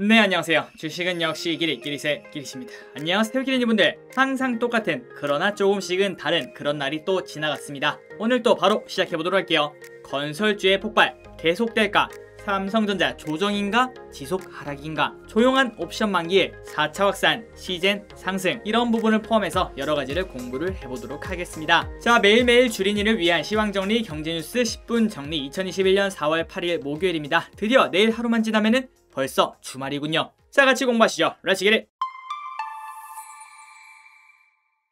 네, 안녕하세요. 주식은 역시 기리세 기리씨입니다. 안녕하세요 기리니분들. 항상 똑같은 그러나 조금씩은 다른 그런 날이 또 지나갔습니다. 오늘 또 바로 시작해보도록 할게요. 건설주의 폭발 계속될까? 삼성전자 조정인가? 지속 하락인가? 조용한 옵션 만기일 4차 확산, 시젠 상승 이런 부분을 포함해서 여러가지를 공부를 해보도록 하겠습니다. 자, 매일매일 줄인이를 위한 시황정리 경제뉴스 10분 정리 2021년 4월 8일 목요일입니다. 드디어 내일 하루만 지나면은 벌써 주말이군요. 자, 같이 공부하시죠. 렛츠 겟잇!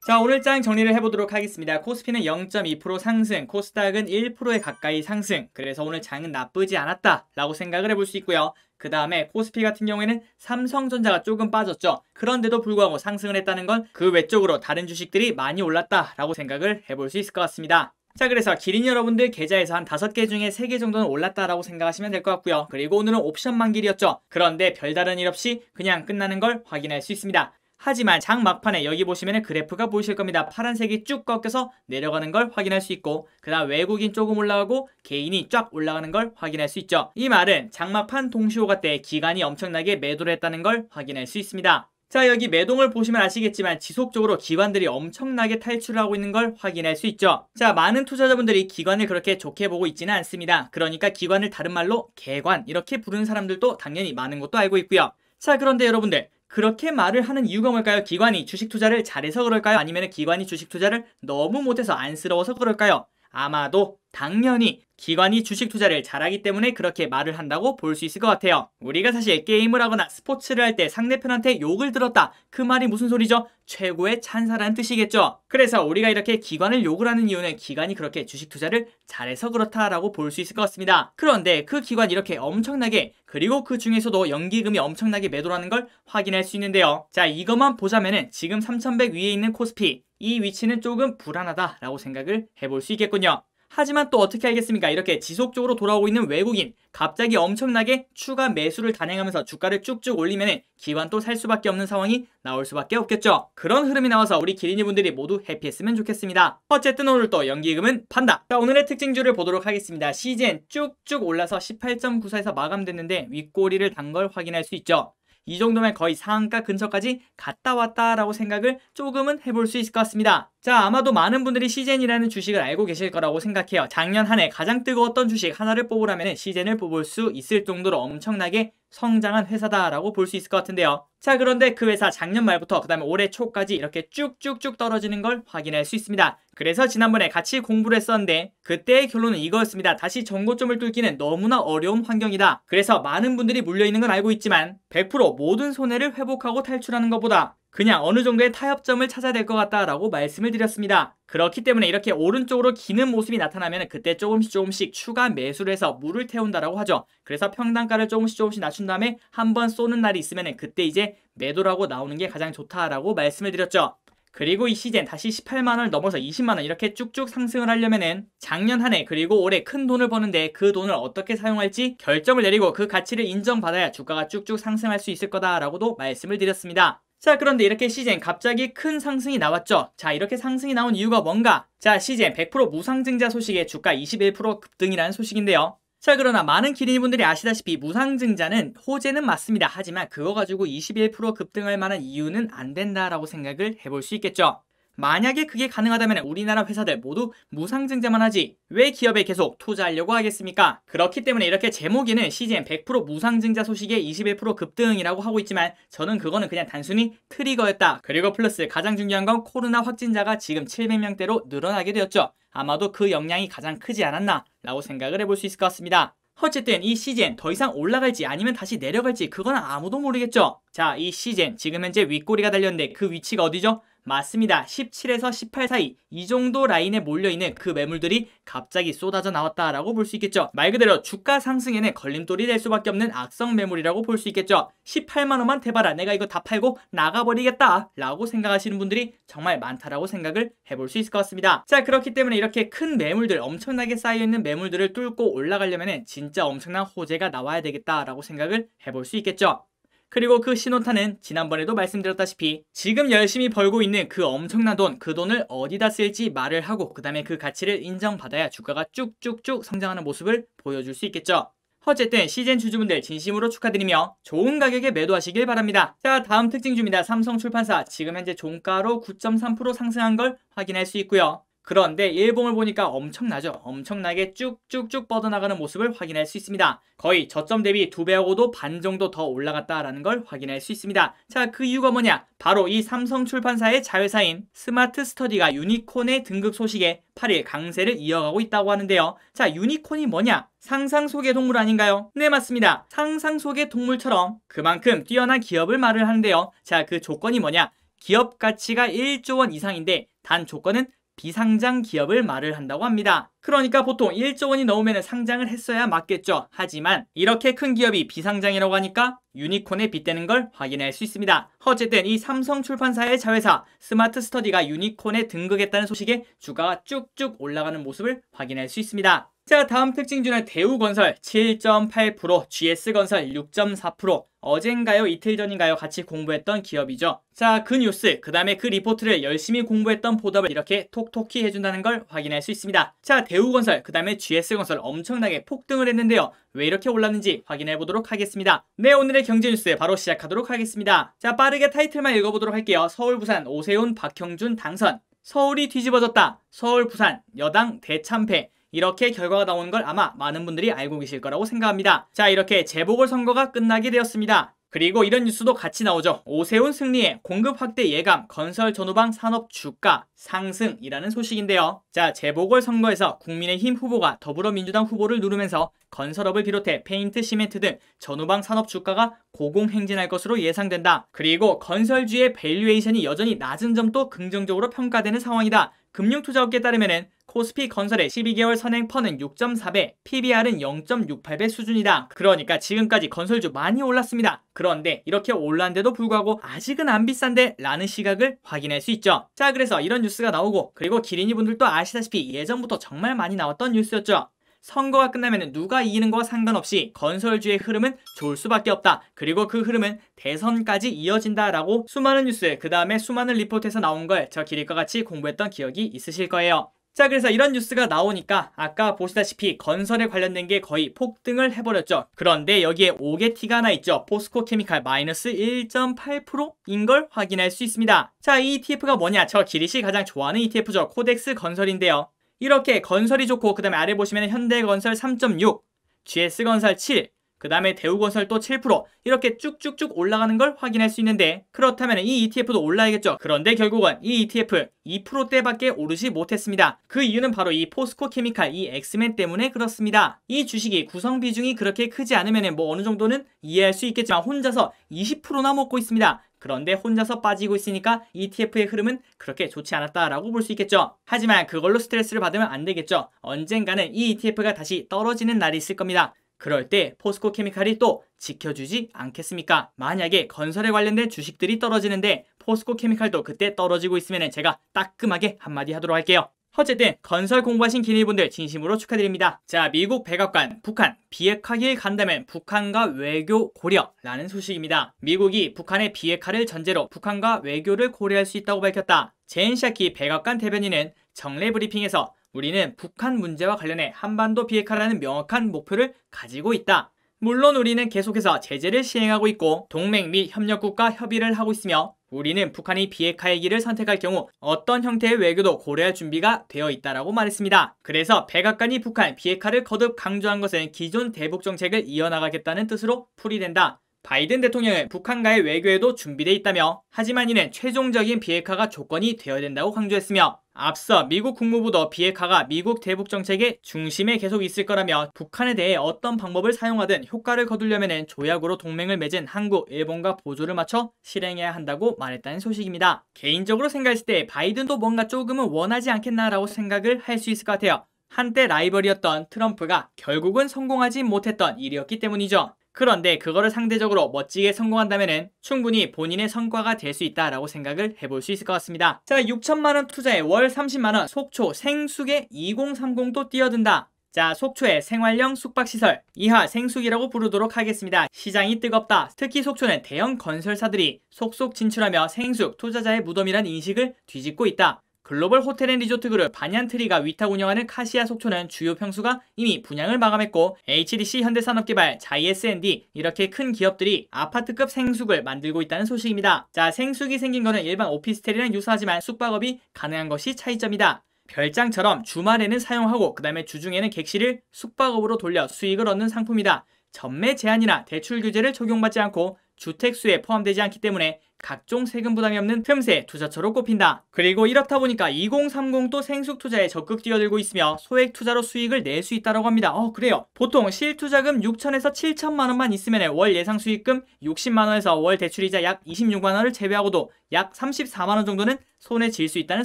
자, 오늘 장 정리를 해보도록 하겠습니다. 코스피는 0.2% 상승, 코스닥은 1%에 가까이 상승. 그래서 오늘 장은 나쁘지 않았다 라고 생각을 해볼 수 있고요. 그 다음에 코스피 같은 경우에는 삼성전자가 조금 빠졌죠. 그런데도 불구하고 상승을 했다는 건 그 외적으로 다른 주식들이 많이 올랐다 라고 생각을 해볼 수 있을 것 같습니다. 자, 그래서 기린 여러분들 계좌에서 한 5개 중에 3개 정도는 올랐다라고 생각하시면 될 것 같고요. 그리고 오늘은 옵션 만기일이었죠. 그런데 별다른 일 없이 그냥 끝나는 걸 확인할 수 있습니다. 하지만 장 막판에 여기 보시면 그래프가 보이실 겁니다. 파란색이 쭉 꺾여서 내려가는 걸 확인할 수 있고, 그 다음 외국인 조금 올라가고 개인이 쫙 올라가는 걸 확인할 수 있죠. 이 말은 장막판 동시호가 때 기관이 엄청나게 매도를 했다는 걸 확인할 수 있습니다. 자, 여기 매동을 보시면 아시겠지만 지속적으로 기관들이 엄청나게 탈출을 하고 있는 걸 확인할 수 있죠. 자, 많은 투자자분들이 기관을 그렇게 좋게 보고 있지는 않습니다. 그러니까 기관을 다른 말로 개관 이렇게 부르는 사람들도 당연히 많은 것도 알고 있고요. 자, 그런데 여러분들 그렇게 말을 하는 이유가 뭘까요? 기관이 주식 투자를 잘해서 그럴까요? 아니면 기관이 주식 투자를 너무 못해서 안쓰러워서 그럴까요? 아마도 당연히 기관이 주식 투자를 잘하기 때문에 그렇게 말을 한다고 볼 수 있을 것 같아요. 우리가 사실 게임을 하거나 스포츠를 할 때 상대편한테 욕을 들었다. 그 말이 무슨 소리죠? 최고의 찬사라는 뜻이겠죠. 그래서 우리가 이렇게 기관을 욕을 하는 이유는 기관이 그렇게 주식 투자를 잘해서 그렇다라고 볼 수 있을 것 같습니다. 그런데 그 기관이 이렇게 엄청나게, 그리고 그 중에서도 연기금이 엄청나게 매도라는 걸 확인할 수 있는데요. 자, 이것만 보자면은 지금 3100 위에 있는 코스피, 이 위치는 조금 불안하다라고 생각을 해볼 수 있겠군요. 하지만 또 어떻게 알겠습니까? 이렇게 지속적으로 돌아오고 있는 외국인, 갑자기 엄청나게 추가 매수를 단행하면서 주가를 쭉쭉 올리면 기관 또 살 수밖에 없는 상황이 나올 수밖에 없겠죠. 그런 흐름이 나와서 우리 기린이 분들이 모두 해피했으면 좋겠습니다. 어쨌든 오늘 또 연기금은 판다. 자, 오늘의 특징주를 보도록 하겠습니다. 시젠 쭉쭉 올라서 18.94에서 마감됐는데 윗꼬리를 단 걸 확인할 수 있죠. 이 정도면 거의 상한가 근처까지 갔다 왔다라고 생각을 조금은 해볼 수 있을 것 같습니다. 자, 아마도 많은 분들이 시젠이라는 주식을 알고 계실 거라고 생각해요. 작년 한 해 가장 뜨거웠던 주식 하나를 뽑으라면 시젠을 뽑을 수 있을 정도로 엄청나게 성장한 회사다라고 볼 수 있을 것 같은데요. 자, 그런데 그 회사 작년 말부터 그 다음에 올해 초까지 이렇게 쭉쭉쭉 떨어지는 걸 확인할 수 있습니다. 그래서 지난번에 같이 공부를 했었는데 그때의 결론은 이거였습니다. 다시 전고점을 뚫기는 너무나 어려운 환경이다. 그래서 많은 분들이 물려있는 건 알고 있지만 100% 모든 손해를 회복하고 탈출하는 것보다 그냥 어느 정도의 타협점을 찾아야 될 것 같다라고 말씀을 드렸습니다. 그렇기 때문에 이렇게 오른쪽으로 기는 모습이 나타나면 그때 조금씩 추가 매수를 해서 물을 태운다라고 하죠. 그래서 평단가를 조금씩 낮춘 다음에 한번 쏘는 날이 있으면 그때 이제 매도라고 나오는 게 가장 좋다라고 말씀을 드렸죠. 그리고 이 시즌 다시 18만원을 넘어서 20만원 이렇게 쭉쭉 상승을 하려면은 작년 한 해 그리고 올해 큰 돈을 버는데 그 돈을 어떻게 사용할지 결정을 내리고 그 가치를 인정받아야 주가가 쭉쭉 상승할 수 있을 거다라고도 말씀을 드렸습니다. 자, 그런데 이렇게 시젠 갑자기 큰 상승이 나왔죠. 자, 이렇게 상승이 나온 이유가 뭔가? 자, 시젠 100% 무상증자 소식에 주가 21% 급등이라는 소식인데요. 자, 그러나 많은 기린이분들이 아시다시피 무상증자는 호재는 맞습니다. 하지만 그거 가지고 21% 급등할 만한 이유는 안 된다라고 생각을 해볼 수 있겠죠. 만약에 그게 가능하다면 우리나라 회사들 모두 무상증자만 하지 왜 기업에 계속 투자하려고 하겠습니까? 그렇기 때문에 이렇게 제목에는 시즌 100% 무상증자 소식에 21% 급등이라고 하고 있지만 저는 그거는 그냥 단순히 트리거였다. 그리고 플러스 가장 중요한 건 코로나 확진자가 지금 700명대로 늘어나게 되었죠. 아마도 그 영향이 가장 크지 않았나 라고 생각을 해볼 수 있을 것 같습니다. 어쨌든 이 시젠 더 이상 올라갈지 아니면 다시 내려갈지 그건 아무도 모르겠죠. 자, 이 시젠 지금 현재 윗꼬리가 달렸는데 그 위치가 어디죠? 맞습니다. 17에서 18 사이 이 정도 라인에 몰려있는 그 매물들이 갑자기 쏟아져 나왔다라고 볼 수 있겠죠. 말 그대로 주가 상승에는 걸림돌이 될 수밖에 없는 악성 매물이라고 볼 수 있겠죠. 18만원만 대봐라 내가 이거 다 팔고 나가버리겠다 라고 생각하시는 분들이 정말 많다라고 생각을 해볼 수 있을 것 같습니다. 자, 그렇기 때문에 이렇게 큰 매물들 엄청나게 쌓여있는 매물들을 뚫고 올라가려면 진짜 엄청난 호재가 나와야 되겠다라고 생각을 해볼 수 있겠죠. 그리고 그 신호탄은 지난번에도 말씀드렸다시피 지금 열심히 벌고 있는 그 엄청난 돈, 그 돈을 어디다 쓸지 말을 하고 그 다음에 그 가치를 인정받아야 주가가 쭉쭉쭉 성장하는 모습을 보여줄 수 있겠죠. 어쨌든 시즌 주주분들 진심으로 축하드리며 좋은 가격에 매도하시길 바랍니다. 자, 다음 특징주입니다. 삼성출판사 지금 현재 종가로 9.3% 상승한 걸 확인할 수 있고요. 그런데 일봉을 보니까 엄청나죠. 엄청나게 쭉쭉쭉 뻗어나가는 모습을 확인할 수 있습니다. 거의 저점 대비 2배하고도 반 정도 더 올라갔다라는 걸 확인할 수 있습니다. 자, 그 이유가 뭐냐? 바로 이 삼성출판사의 자회사인 스마트스터디가 유니콘의 등극 소식에 8일 강세를 이어가고 있다고 하는데요. 자, 유니콘이 뭐냐? 상상 속의 동물 아닌가요? 네, 맞습니다. 상상 속의 동물처럼 그만큼 뛰어난 기업을 말을 하는데요. 자, 그 조건이 뭐냐? 기업 가치가 1조 원 이상인데 단 조건은 비상장 기업을 말을 한다고 합니다. 그러니까 보통 1조 원이 넘으면 상장을 했어야 맞겠죠. 하지만 이렇게 큰 기업이 비상장이라고 하니까 유니콘에 빗대는 걸 확인할 수 있습니다. 어쨌든 이 삼성출판사의 자회사 스마트스터디가 유니콘에 등극했다는 소식에 주가가 쭉쭉 올라가는 모습을 확인할 수 있습니다. 자, 다음 특징주는 대우건설 7.8%, GS건설 6.4%, 어젠가요 이틀 전인가요 같이 공부했던 기업이죠. 자, 그 뉴스, 그 다음에 그 리포트를 열심히 공부했던 보답을 이렇게 톡톡히 해준다는 걸 확인할 수 있습니다. 자, 대우건설, 그 다음에 GS건설 엄청나게 폭등을 했는데요. 왜 이렇게 올랐는지 확인해 보도록 하겠습니다. 네, 오늘의 경제 뉴스 바로 시작하도록 하겠습니다. 자, 빠르게 타이틀만 읽어보도록 할게요. 서울, 부산, 오세훈, 박형준 당선. 서울이 뒤집어졌다. 서울, 부산, 여당 대참패. 이렇게 결과가 나오는 걸 아마 많은 분들이 알고 계실 거라고 생각합니다. 자, 이렇게 재보궐선거가 끝나게 되었습니다. 그리고 이런 뉴스도 같이 나오죠. 오세훈 승리에 공급 확대 예감, 건설 전후방 산업 주가 상승이라는 소식인데요. 자, 재보궐선거에서 국민의힘 후보가 더불어민주당 후보를 누르면서 건설업을 비롯해 페인트, 시멘트 등 전후방 산업 주가가 고공행진할 것으로 예상된다. 그리고 건설주의 밸류에이션이 여전히 낮은 점도 긍정적으로 평가되는 상황이다. 금융투자업계에 따르면은 코스피 건설의 12개월 선행 펀은 6.4배, PBR은 0.68배 수준이다. 그러니까 지금까지 건설주 많이 올랐습니다. 그런데 이렇게 올랐는데도 불구하고 아직은 안 비싼데 라는 시각을 확인할 수 있죠. 자, 그래서 이런 뉴스가 나오고, 그리고 기린이 분들도 아시다시피 예전부터 정말 많이 나왔던 뉴스였죠. 선거가 끝나면 누가 이기는 거와 상관없이 건설주의 흐름은 좋을 수밖에 없다. 그리고 그 흐름은 대선까지 이어진다라고 수많은 뉴스, 그 다음에 수많은 리포트에서 나온 걸 저 기린과 같이 공부했던 기억이 있으실 거예요. 자, 그래서 이런 뉴스가 나오니까 아까 보시다시피 건설에 관련된 게 거의 폭등을 해버렸죠. 그런데 여기에 5개 티가 하나 있죠. 포스코 케미칼 마이너스 1.8%인 걸 확인할 수 있습니다. 자, 이 ETF가 뭐냐? 저 기릿이 가장 좋아하는 ETF죠. 코덱스 건설인데요. 이렇게 건설이 좋고, 그 다음에 아래 보시면 현대건설 3.6, GS건설 7, 그 다음에 대우건설 또 7%, 이렇게 쭉쭉쭉 올라가는 걸 확인할 수 있는데, 그렇다면 이 ETF도 올라야겠죠. 그런데 결국은 이 ETF 2%대밖에 오르지 못했습니다. 그 이유는 바로 이 포스코 케미칼, 이 엑스맨 때문에 그렇습니다. 이 주식이 구성 비중이 그렇게 크지 않으면 뭐 어느 정도는 이해할 수 있겠지만 혼자서 20%나 먹고 있습니다. 그런데 혼자서 빠지고 있으니까 ETF의 흐름은 그렇게 좋지 않았다라고 볼 수 있겠죠. 하지만 그걸로 스트레스를 받으면 안 되겠죠. 언젠가는 이 ETF가 다시 떨어지는 날이 있을 겁니다. 그럴 때 포스코 케미칼이 또 지켜주지 않겠습니까? 만약에 건설에 관련된 주식들이 떨어지는데 포스코 케미칼도 그때 떨어지고 있으면 제가 따끔하게 한마디 하도록 할게요. 어쨌든 건설 공부하신 기린이분들 진심으로 축하드립니다. 자, 미국 백악관, 북한 비핵화길 간다면 북한과 외교 고려라는 소식입니다. 미국이 북한의 비핵화를 전제로 북한과 외교를 고려할 수 있다고 밝혔다. 젠 샤키 백악관 대변인은 정례 브리핑에서 우리는 북한 문제와 관련해 한반도 비핵화라는 명확한 목표를 가지고 있다. 물론 우리는 계속해서 제재를 시행하고 있고 동맹 및 협력국과 협의를 하고 있으며 우리는 북한이 비핵화의 길을 선택할 경우 어떤 형태의 외교도 고려할 준비가 되어 있다라고 말했습니다. 그래서 백악관이 북한 비핵화를 거듭 강조한 것은 기존 대북 정책을 이어나가겠다는 뜻으로 풀이된다. 바이든 대통령은 북한과의 외교에도 준비되어 있다며, 하지만 이는 최종적인 비핵화가 조건이 되어야 된다고 강조했으며, 앞서 미국 국무부도 비핵화가 미국 대북 정책의 중심에 계속 있을 거라며 북한에 대해 어떤 방법을 사용하든 효과를 거두려면 조약으로 동맹을 맺은 한국, 일본과 보조를 맞춰 실행해야 한다고 말했다는 소식입니다. 개인적으로 생각했을 때 바이든도 뭔가 조금은 원하지 않겠나라고 생각을 할 수 있을 것 같아요. 한때 라이벌이었던 트럼프가 결국은 성공하지 못했던 일이었기 때문이죠. 그런데 그거를 상대적으로 멋지게 성공한다면 충분히 본인의 성과가 될 수 있다라고 생각을 해볼 수 있을 것 같습니다. 자, 6천만원 투자에 월 30만원, 속초 생숙에 2030도 뛰어든다. 자, 속초의 생활형 숙박시설, 이하 생숙이라고 부르도록 하겠습니다. 시장이 뜨겁다. 특히 속초는 대형 건설사들이 속속 진출하며 생숙, 투자자의 무덤이란 인식을 뒤집고 있다. 글로벌 호텔 앤 리조트 그룹 반얀트리가 위탁 운영하는 카시아 속초는 주요 평수가 이미 분양을 마감했고 HDC 현대산업개발, 자이S&D 이렇게 큰 기업들이 아파트급 생숙을 만들고 있다는 소식입니다. 자, 생숙이 생긴 거는 일반 오피스텔이랑 유사하지만 숙박업이 가능한 것이 차이점이다. 별장처럼 주말에는 사용하고 그 다음에 주중에는 객실을 숙박업으로 돌려 수익을 얻는 상품이다. 전매 제한이나 대출 규제를 적용받지 않고 주택수에 포함되지 않기 때문에 각종 세금 부담이 없는 틈새 투자처로 꼽힌다. 그리고 이렇다 보니까 2030도 생숙 투자에 적극 뛰어들고 있으며 소액 투자로 수익을 낼 수 있다고 합니다. 그래요. 보통 실투자금 6천에서 7천만 원만 있으면 월 예상 수익금 60만 원에서 월 대출이자 약 26만 원을 제외하고도 약 34만 원 정도는 손에 쥘 수 있다는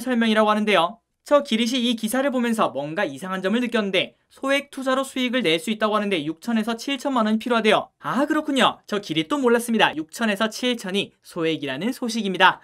설명이라고 하는데요. 저 기릿이 이 기사를 보면서 뭔가 이상한 점을 느꼈는데 소액 투자로 수익을 낼 수 있다고 하는데 6천에서 7천만 원이 필요하대요. 아, 그렇군요. 저 기릿도 몰랐습니다. 6천에서 7천이 소액이라는 소식입니다.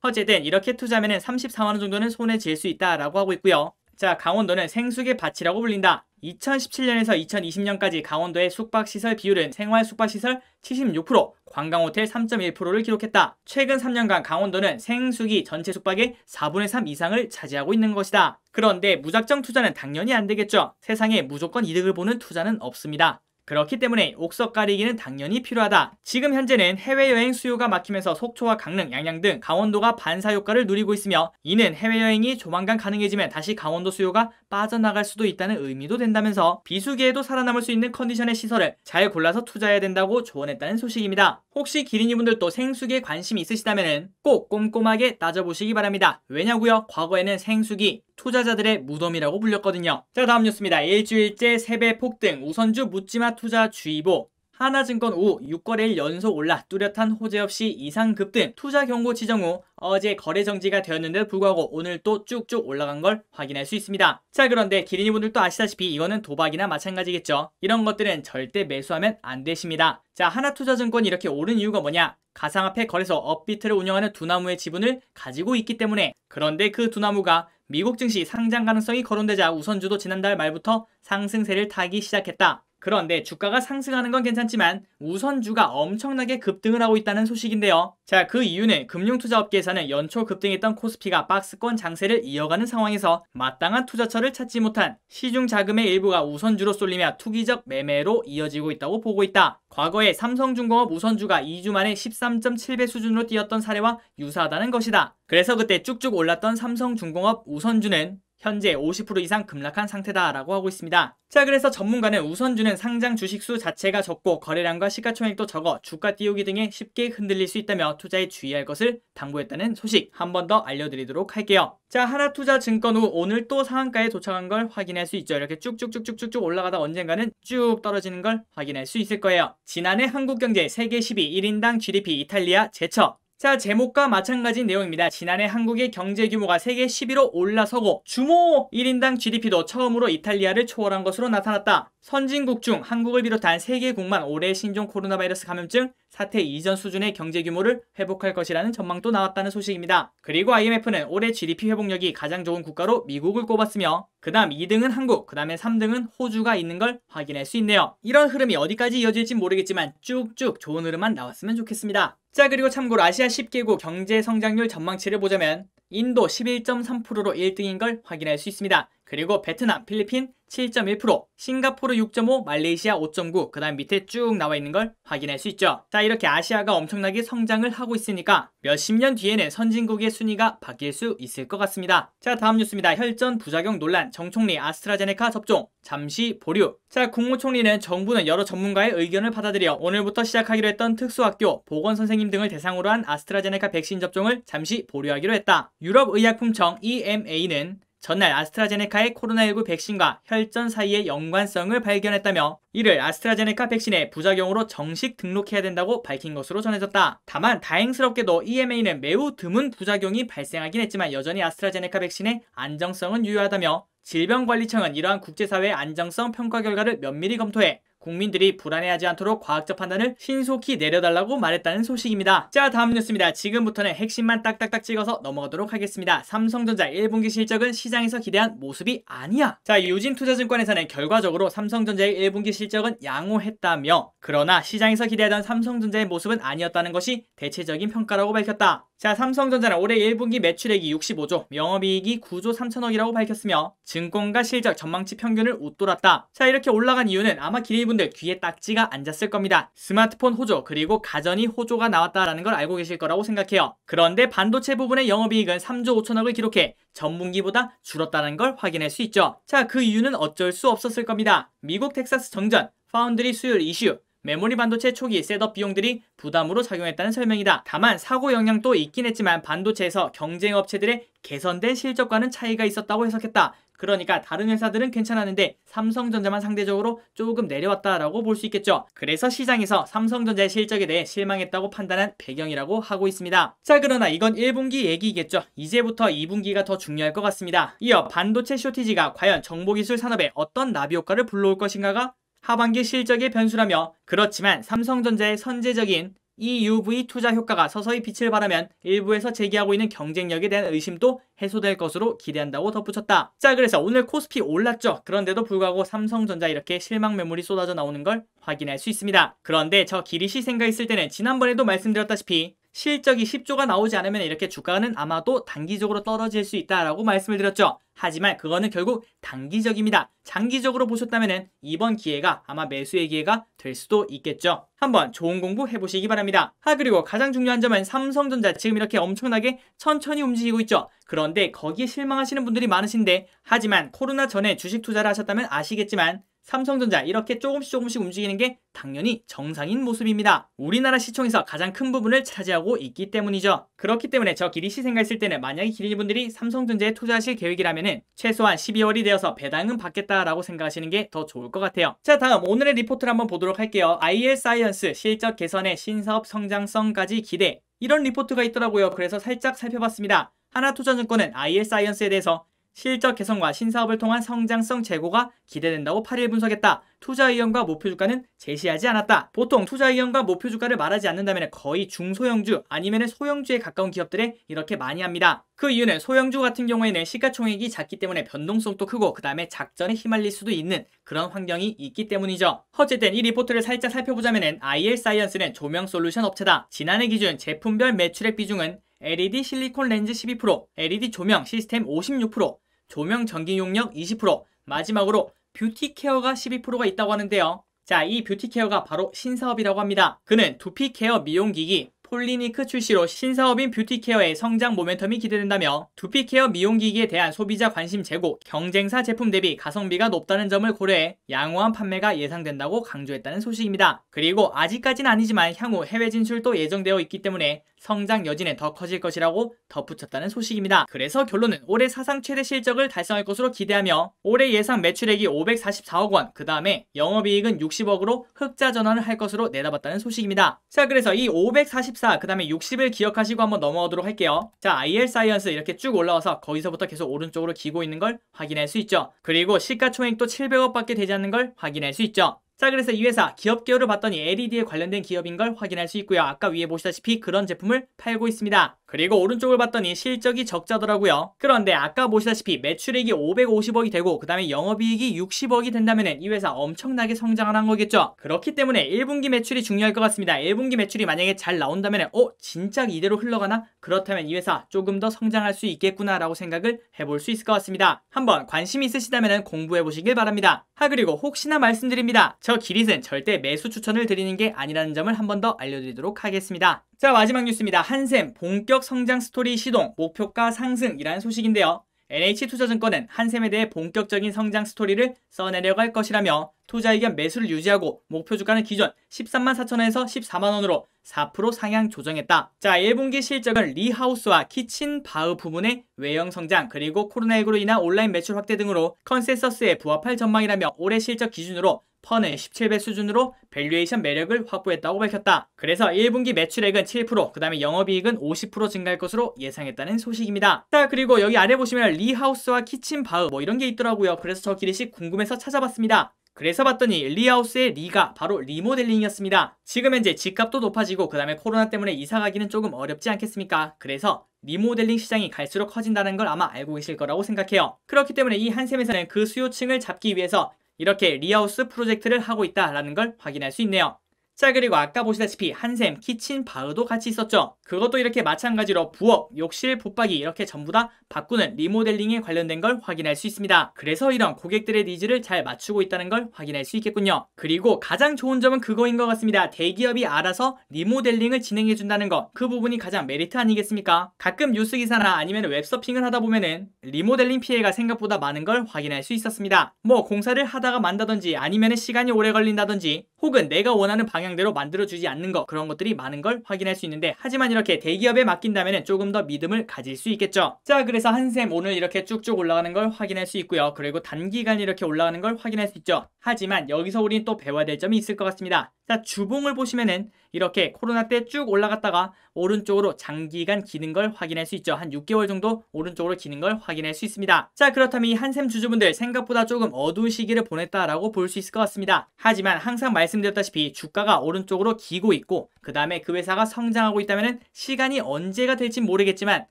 어쨌든 이렇게 투자하면 34만 원 정도는 손에 쥘 수 있다라고 하고 있고요. 자, 강원도는 생숙의 밭이라고 불린다. 2017년에서 2020년까지 강원도의 숙박시설 비율은 생활 숙박시설 76%, 관광호텔 3.1%를 기록했다. 최근 3년간 강원도는 생숙이 전체 숙박의 4분의 3 이상을 차지하고 있는 것이다. 그런데 무작정 투자는 당연히 안 되겠죠. 세상에 무조건 이득을 보는 투자는 없습니다. 그렇기 때문에 옥석 가리기는 당연히 필요하다. 지금 현재는 해외여행 수요가 막히면서 속초와 강릉, 양양 등 강원도가 반사효과를 누리고 있으며 이는 해외여행이 조만간 가능해지면 다시 강원도 수요가 빠져나갈 수도 있다는 의미도 된다면서 비수기에도 살아남을 수 있는 컨디션의 시설을 잘 골라서 투자해야 된다고 조언했다는 소식입니다. 혹시 기린이분들도 생숙에 관심이 있으시다면 꼭 꼼꼼하게 따져보시기 바랍니다. 왜냐고요? 과거에는 생숙이 투자자들의 무덤이라고 불렸거든요. 자, 다음 뉴스입니다. 일주일째 3배 폭등, 우선주 묻지마 투자주의보. 하나증권 우 6거래일 연속 올라 뚜렷한 호재 없이 이상 급등, 투자 경고 지정 후 어제 거래 정지가 되었는데도 불구하고 오늘 또 쭉쭉 올라간 걸 확인할 수 있습니다. 자, 그런데 기린이분들도 아시다시피 이거는 도박이나 마찬가지겠죠. 이런 것들은 절대 매수하면 안 되십니다. 자, 하나투자증권이 이렇게 오른 이유가 뭐냐? 가상화폐 거래소 업비트를 운영하는 두나무의 지분을 가지고 있기 때문에. 그런데 그 두나무가 미국 증시 상장 가능성이 거론되자 우선주도 지난달 말부터 상승세를 타기 시작했다. 그런데 주가가 상승하는 건 괜찮지만 우선주가 엄청나게 급등을 하고 있다는 소식인데요. 자, 그 이유는 금융투자업계에서는 연초 급등했던 코스피가 박스권 장세를 이어가는 상황에서 마땅한 투자처를 찾지 못한 시중 자금의 일부가 우선주로 쏠리며 투기적 매매로 이어지고 있다고 보고 있다. 과거에 삼성중공업 우선주가 2주 만에 13.7배 수준으로 뛰었던 사례와 유사하다는 것이다. 그래서 그때 쭉쭉 올랐던 삼성중공업 우선주는 현재 50% 이상 급락한 상태다라고 하고 있습니다. 자, 그래서 전문가는 우선주는 상장 주식수 자체가 적고 거래량과 시가총액도 적어 주가 띄우기 등에 쉽게 흔들릴 수 있다며 투자에 주의할 것을 당부했다는 소식 한 번 더 알려드리도록 할게요. 자, 하나투자증권 후 오늘 또 상한가에 도착한 걸 확인할 수 있죠. 이렇게 쭉쭉쭉쭉쭉 올라가다 언젠가는 쭉 떨어지는 걸 확인할 수 있을 거예요. 지난해 한국경제 세계 10위 1인당 GDP 이탈리아 제쳐. 자, 제목과 마찬가지인 내용입니다. 지난해 한국의 경제 규모가 세계 10위로 올라서고 주모 1인당 GDP도 처음으로 이탈리아를 초월한 것으로 나타났다. 선진국 중 한국을 비롯한 세계국만 올해 신종 코로나 바이러스 감염증 사태 이전 수준의 경제 규모를 회복할 것이라는 전망도 나왔다는 소식입니다. 그리고 IMF는 올해 GDP 회복력이 가장 좋은 국가로 미국을 꼽았으며 그 다음 2등은 한국, 그 다음에 3등은 호주가 있는 걸 확인할 수 있네요. 이런 흐름이 어디까지 이어질지 모르겠지만 쭉쭉 좋은 흐름만 나왔으면 좋겠습니다. 자, 그리고 참고로 아시아 10개국 경제 성장률 전망치를 보자면 인도 11.3%로 1등인 걸 확인할 수 있습니다. 그리고 베트남, 필리핀 7.1%, 싱가포르 6.5, 말레이시아 5.9, 그 다음 밑에 쭉 나와 있는 걸 확인할 수 있죠. 자, 이렇게 아시아가 엄청나게 성장을 하고 있으니까 몇십 년 뒤에는 선진국의 순위가 바뀔 수 있을 것 같습니다. 자, 다음 뉴스입니다. 혈전 부작용 논란, 정 총리 아스트라제네카 접종 잠시 보류. 자, 국무총리는 정부는 여러 전문가의 의견을 받아들여 오늘부터 시작하기로 했던 특수학교, 보건선생님 등을 대상으로 한 아스트라제네카 백신 접종을 잠시 보류하기로 했다. 유럽의약품청 EMA는 전날 아스트라제네카의 코로나19 백신과 혈전 사이의 연관성을 발견했다며 이를 아스트라제네카 백신의 부작용으로 정식 등록해야 된다고 밝힌 것으로 전해졌다. 다만 다행스럽게도 EMA는 매우 드문 부작용이 발생하긴 했지만 여전히 아스트라제네카 백신의 안정성은 유효하다며 질병관리청은 이러한 국제사회의 안정성 평가 결과를 면밀히 검토해 국민들이 불안해하지 않도록 과학적 판단을 신속히 내려달라고 말했다는 소식입니다. 자, 다음 뉴스입니다. 지금부터는 핵심만 딱딱딱 찍어서 넘어가도록 하겠습니다. 삼성전자 1분기 실적은 시장에서 기대한 모습이 아니야. 자, 유진투자증권에서는 결과적으로 삼성전자의 1분기 실적은 양호했다며 그러나 시장에서 기대하던 삼성전자의 모습은 아니었다는 것이 대체적인 평가라고 밝혔다. 자, 삼성전자는 올해 1분기 매출액이 65조, 영업이익이 9조 3천억이라고 밝혔으며 증권가 실적 전망치 평균을 웃돌았다. 자, 이렇게 올라간 이유는 아마 기레이분들 귀에 딱지가 앉았을 겁니다. 스마트폰 호조 그리고 가전이 호조가 나왔다라는 걸 알고 계실 거라고 생각해요. 그런데 반도체 부분의 영업이익은 3조 5천억을 기록해 전분기보다 줄었다는 걸 확인할 수 있죠. 자, 그 이유는 어쩔 수 없었을 겁니다. 미국 텍사스 정전, 파운드리 수율 이슈, 메모리 반도체 초기 셋업 비용들이 부담으로 작용했다는 설명이다. 다만 사고 영향도 있긴 했지만 반도체에서 경쟁 업체들의 개선된 실적과는 차이가 있었다고 해석했다. 그러니까 다른 회사들은 괜찮았는데 삼성전자만 상대적으로 조금 내려왔다라고 볼 수 있겠죠. 그래서 시장에서 삼성전자의 실적에 대해 실망했다고 판단한 배경이라고 하고 있습니다. 자, 그러나 이건 1분기 얘기겠죠. 이제부터 2분기가 더 중요할 것 같습니다. 이어 반도체 쇼티지가 과연 정보기술 산업에 어떤 나비 효과를 불러올 것인가가 하반기 실적의 변수라며, 그렇지만 삼성전자의 선제적인 EUV 투자 효과가 서서히 빛을 발하면 일부에서 제기하고 있는 경쟁력에 대한 의심도 해소될 것으로 기대한다고 덧붙였다. 자, 그래서 오늘 코스피 올랐죠. 그런데도 불구하고 삼성전자 이렇게 실망 매물이 쏟아져 나오는 걸 확인할 수 있습니다. 그런데 저 기리시 생각했을 때는 지난번에도 말씀드렸다시피 실적이 10조가 나오지 않으면 이렇게 주가는 아마도 단기적으로 떨어질 수 있다라고 말씀을 드렸죠. 하지만 그거는 결국 단기적입니다. 장기적으로 보셨다면 이번 기회가 아마 매수의 기회가 될 수도 있겠죠. 한번 좋은 공부 해보시기 바랍니다. 그리고 가장 중요한 점은 삼성전자 지금 이렇게 엄청나게 천천히 움직이고 있죠. 그런데 거기에 실망하시는 분들이 많으신데, 하지만 코로나 전에 주식 투자를 하셨다면 아시겠지만 삼성전자 이렇게 조금씩 움직이는 게 당연히 정상인 모습입니다. 우리나라 시총에서 가장 큰 부분을 차지하고 있기 때문이죠. 그렇기 때문에 저 기리시 생각했을 때는 만약에 기리분들이 삼성전자에 투자하실 계획이라면 최소한 12월이 되어서 배당은 받겠다라고 생각하시는 게 더 좋을 것 같아요. 자, 다음 오늘의 리포트를 한번 보도록 할게요. IL 사이언스 실적 개선에 신사업 성장성까지 기대, 이런 리포트가 있더라고요. 그래서 살짝 살펴봤습니다. 하나투자증권은 IL 사이언스에 대해서 실적 개선과 신사업을 통한 성장성 제고가 기대된다고 8일 분석했다. 투자 의견과 목표 주가는 제시하지 않았다. 보통 투자 의견과 목표 주가를 말하지 않는다면 거의 중소형주 아니면 소형주에 가까운 기업들에 이렇게 많이 합니다. 그 이유는 소형주 같은 경우에는 시가총액이 작기 때문에 변동성도 크고 그 다음에 작전에 휘말릴 수도 있는 그런 환경이 있기 때문이죠. 어쨌든 이 리포트를 살짝 살펴보자면 IL 사이언스는 조명 솔루션 업체다. 지난해 기준 제품별 매출액 비중은 LED 실리콘 렌즈 12%, LED 조명 시스템 56%, 조명 전기 용역 20%, 마지막으로 뷰티 케어가 12%가 있다고 하는데요. 자, 이 뷰티 케어가 바로 신사업이라고 합니다. 그는 두피 케어 미용기기 폴리니크 출시로 신사업인 뷰티 케어의 성장 모멘텀이 기대된다며, 두피 케어 미용기기에 대한 소비자 관심 제고, 경쟁사 제품 대비 가성비가 높다는 점을 고려해 양호한 판매가 예상된다고 강조했다는 소식입니다. 그리고 아직까지는 아니지만 향후 해외 진출도 예정되어 있기 때문에 성장 여지는 더 커질 것이라고 덧붙였다는 소식입니다. 그래서 결론은 올해 사상 최대 실적을 달성할 것으로 기대하며 올해 예상 매출액이 544억 원, 그 다음에 영업이익은 60억으로 흑자 전환을 할 것으로 내다봤다는 소식입니다. 자, 그래서 이 544, 그 다음에 60을 기억하시고 한번 넘어가도록 할게요. 자, IL 사이언스 이렇게 쭉 올라와서 거기서부터 계속 오른쪽으로 기고 있는 걸 확인할 수 있죠. 그리고 시가총액도 700억밖에 되지 않는 걸 확인할 수 있죠. 자, 그래서 이 회사 기업 개요를 봤더니 LED에 관련된 기업인 걸 확인할 수 있고요. 아까 위에 보시다시피 그런 제품을 팔고 있습니다. 그리고 오른쪽을 봤더니 실적이 적자더라고요. 그런데 아까 보시다시피 매출액이 550억이 되고 그 다음에 영업이익이 60억이 된다면 이 회사 엄청나게 성장을 한 거겠죠. 그렇기 때문에 1분기 매출이 중요할 것 같습니다. 1분기 매출이 만약에 잘 나온다면 진짜 이대로 흘러가나? 그렇다면 이 회사 조금 더 성장할 수 있겠구나 라고 생각을 해볼 수 있을 것 같습니다. 한번 관심 있으시다면 공부해 보시길 바랍니다. 그리고 혹시나 말씀드립니다. 저 기릿은 절대 매수 추천을 드리는 게 아니라는 점을 한 번 더 알려드리도록 하겠습니다. 자, 마지막 뉴스입니다. 한샘 본격 성장 스토리 시동, 목표가 상승이라는 소식인데요. NH투자증권은 한샘에 대해 본격적인 성장 스토리를 써내려갈 것이라며 투자 의견 매수를 유지하고 목표 주가는 기존 13만 4천원에서 14만 원으로 4% 상향 조정했다. 자, 1분기 실적은 리하우스와 키친바흐 부문의 외형 성장, 그리고 코로나19로 인한 온라인 매출 확대 등으로 컨센서스에 부합할 전망이라며 올해 실적 기준으로 펀은 17배 수준으로 밸류에이션 매력을 확보했다고 밝혔다. 그래서 1분기 매출액은 7%, 그 다음에 영업이익은 50% 증가할 것으로 예상했다는 소식입니다. 자, 그리고 여기 아래 보시면 리하우스와 키친바흐 이런 게 있더라고요. 그래서 저 기릿이 궁금해서 찾아봤습니다. 그래서 봤더니 리하우스의 리가 바로 리모델링이었습니다. 지금 현재 집값도 높아지고 그 다음에 코로나 때문에 이사가기는 조금 어렵지 않겠습니까? 그래서 리모델링 시장이 갈수록 커진다는 걸 아마 알고 계실 거라고 생각해요. 그렇기 때문에 이 한샘에서는 그 수요층을 잡기 위해서 이렇게 리하우스 프로젝트를 하고 있다라는 걸 확인할 수 있네요. 자, 그리고 아까 보시다시피 한샘, 키친바흐도 같이 있었죠. 그것도 이렇게 마찬가지로 부엌, 욕실, 붙박이 이렇게 전부 다 바꾸는 리모델링에 관련된 걸 확인할 수 있습니다. 그래서 이런 고객들의 니즈를 잘 맞추고 있다는 걸 확인할 수 있겠군요. 그리고 가장 좋은 점은 그거인 것 같습니다. 대기업이 알아서 리모델링을 진행해준다는 거, 그 부분이 가장 메리트 아니겠습니까? 가끔 뉴스 기사나 아니면 웹서핑을 하다 보면은 리모델링 피해가 생각보다 많은 걸 확인할 수 있었습니다. 뭐 공사를 하다가 만다든지 아니면 시간이 오래 걸린다든지 혹은 내가 원하는 방향대로 만들어주지 않는 거, 그런 것들이 많은 걸 확인할 수 있는데, 하지만 이렇게 대기업에 맡긴다면 조금 더 믿음을 가질 수 있겠죠. 자, 그래서 한샘 오늘 이렇게 쭉쭉 올라가는 걸 확인할 수 있고요. 그리고 단기간 이렇게 올라가는 걸 확인할 수 있죠. 하지만 여기서 우리는 또 배워야 될 점이 있을 것 같습니다. 자, 주봉을 보시면은 이렇게 코로나 때 쭉 올라갔다가 오른쪽으로 장기간 기는 걸 확인할 수 있죠. 한 6개월 정도 오른쪽으로 기는 걸 확인할 수 있습니다. 자, 그렇다면 이 한샘 주주분들 생각보다 조금 어두운 시기를 보냈다라고 볼 수 있을 것 같습니다. 하지만 항상 말씀드렸다시피 주가가 오른쪽으로 기고 있고, 그 다음에 그 회사가 성장하고 있다면 시간이 언제가 될지 모르겠지만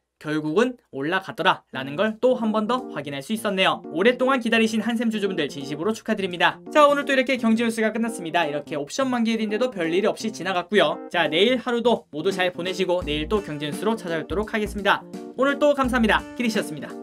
결국은 올라가더라 라는 걸 또 한 번 더 확인할 수 있었네요. 오랫동안 기다리신 한샘 주주분들 진심으로 축하드립니다. 자, 오늘 또 이렇게 경제 뉴스가 끝났습니다. 이렇게 옵션 만기일인데도 별일이 없이 지나갔고요. 자, 내일 하루도 모두 잘 보내시고 내일 또 경제 뉴스로 찾아뵙도록 하겠습니다. 오늘 또 감사합니다. 기리씨였습니다.